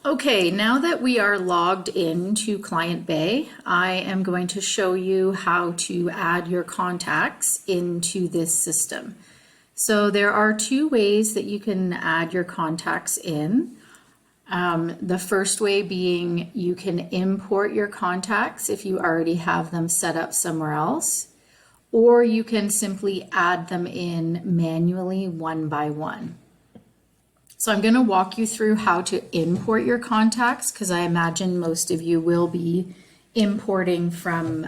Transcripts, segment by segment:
Okay, now that we are logged into Client Bay, I am going to show you how to add your contacts into this system. So there are two ways that you can add your contacts in. The first way being you can import your contacts if you already have them set up somewhere else, or you can simply add them in manually one by one. So I'm going to walk you through how to import your contacts because I imagine most of you will be importing from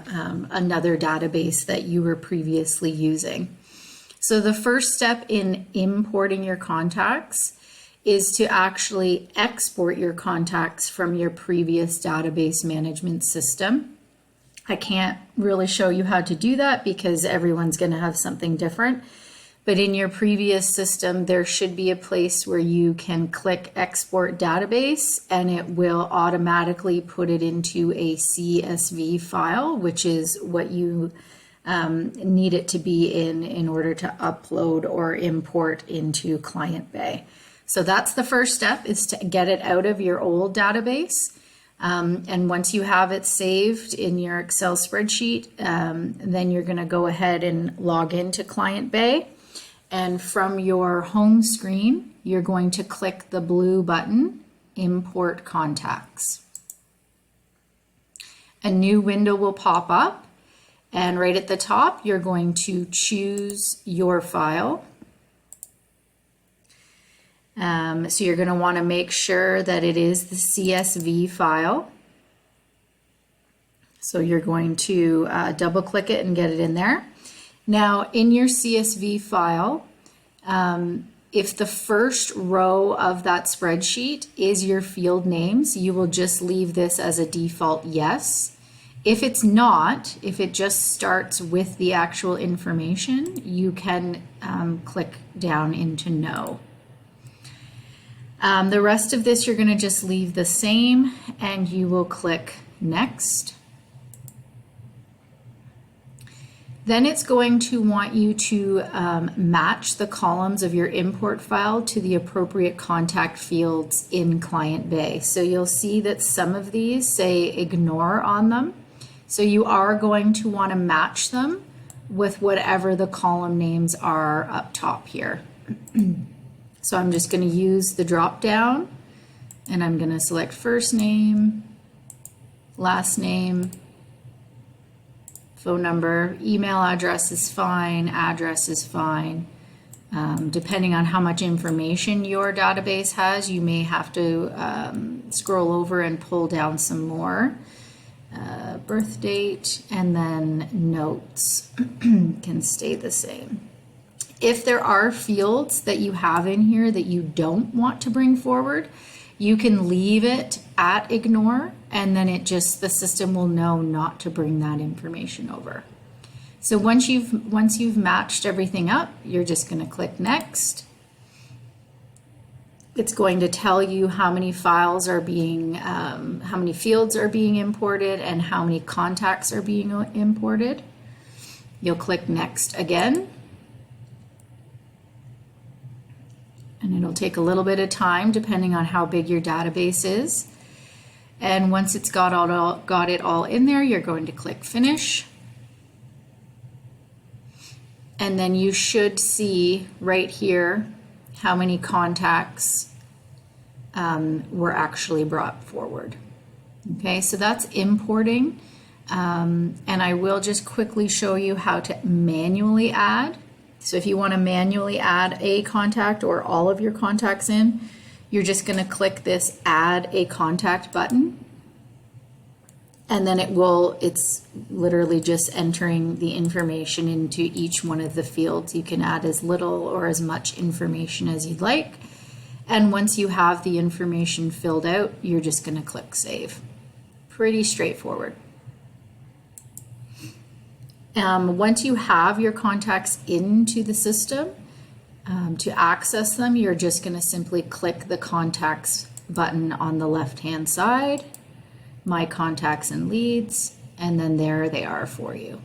another database that you were previously using. So the first step in importing your contacts is to actually export your contacts from your previous database management system. I can't really show you how to do that because everyone's going to have something different. But in your previous system, there should be a place where you can click Export Database and it will automatically put it into a CSV file, which is what you need it to be in order to upload or import into Client Bay. So that's the first step, is to get it out of your old database. And once you have it saved in your Excel spreadsheet, then you're going to go ahead and log into Client Bay. And from your home screen, you're going to click the blue button, Import Contacts. A new window will pop up, and right at the top, you're going to choose your file. So you're going to want to make sure that it is the CSV file. So you're going to double click it and get it in there. Now, in your CSV file, if the first row of that spreadsheet is your field names, you will just leave this as a default yes. If it's not, if it just starts with the actual information, you can click down into no. The rest of this you're going to just leave the same, and you will click next. Then it's going to want you to match the columns of your import file to the appropriate contact fields in Client Bay. So you'll see that some of these say ignore on them. So you are going to want to match them with whatever the column names are up top here. So I'm just going to use the drop down, and I'm going to select first name, last name, phone number, email address is fine, address is fine. Depending on how much information your database has, you may have to scroll over and pull down some more. Birth date, and then notes can stay the same. If there are fields that you have in here that you don't want to bring forward, you can leave it at ignore, and then the system will know not to bring that information over. So once you've matched everything up, you're just going to click next. It's going to tell you how many files are being, how many fields are being imported and how many contacts are being imported. You'll click next again. And it'll take a little bit of time depending on how big your database is. And once it's got it all in there, you're going to click finish. And then you should see right here how many contacts were actually brought forward. Okay, so that's importing. And I will just quickly show you how to manually add. So if you want to manually add a contact or all of your contacts in, you're just going to click this Add a Contact button. And then it's literally just entering the information into each one of the fields. You can add as little or as much information as you'd like. And once you have the information filled out, you're just going to click Save. Pretty straightforward. Once you have your contacts into the system, to access them, you're just going to simply click the Contacts button on the left-hand side, My Contacts and Leads, and then there they are for you.